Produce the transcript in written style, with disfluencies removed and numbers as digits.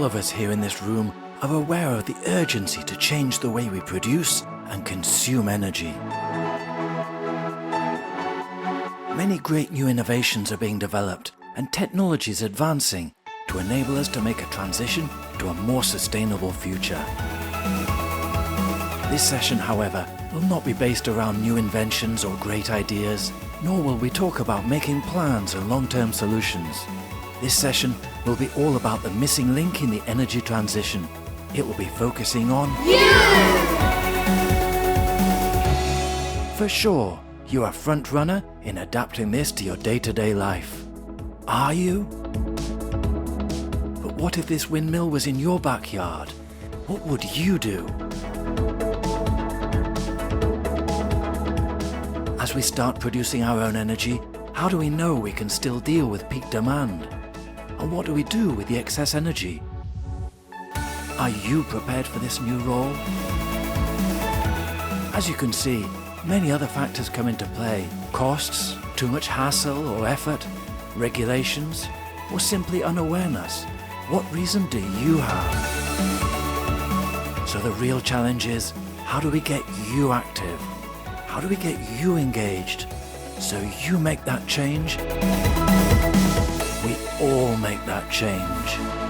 of us here in this room are aware of the urgency to change the way we produce and consume energy. Many great new innovations are being developed and technologies advancing to enable us to make a transition to a more sustainable future. This session, however, will not be based around new inventions or great ideas, nor will we talk about making plans and long-term solutions. This session will be all about the missing link in the energy transition. It will be focusing on you! For sure, you are a front runner in adapting this to your day-to-day life. Are you? But what if this windmill was in your backyard? What would you do? As we start producing our own energy, how do we know we can still deal with peak demand? And what do we do with the excess energy? Are you prepared for this new role? As you can see, many other factors come into play. Costs, too much hassle or effort, regulations, or simply unawareness. What reason do you have? So the real challenge is, how do we get you active? How do we get you engaged so you make that change? We all make that change.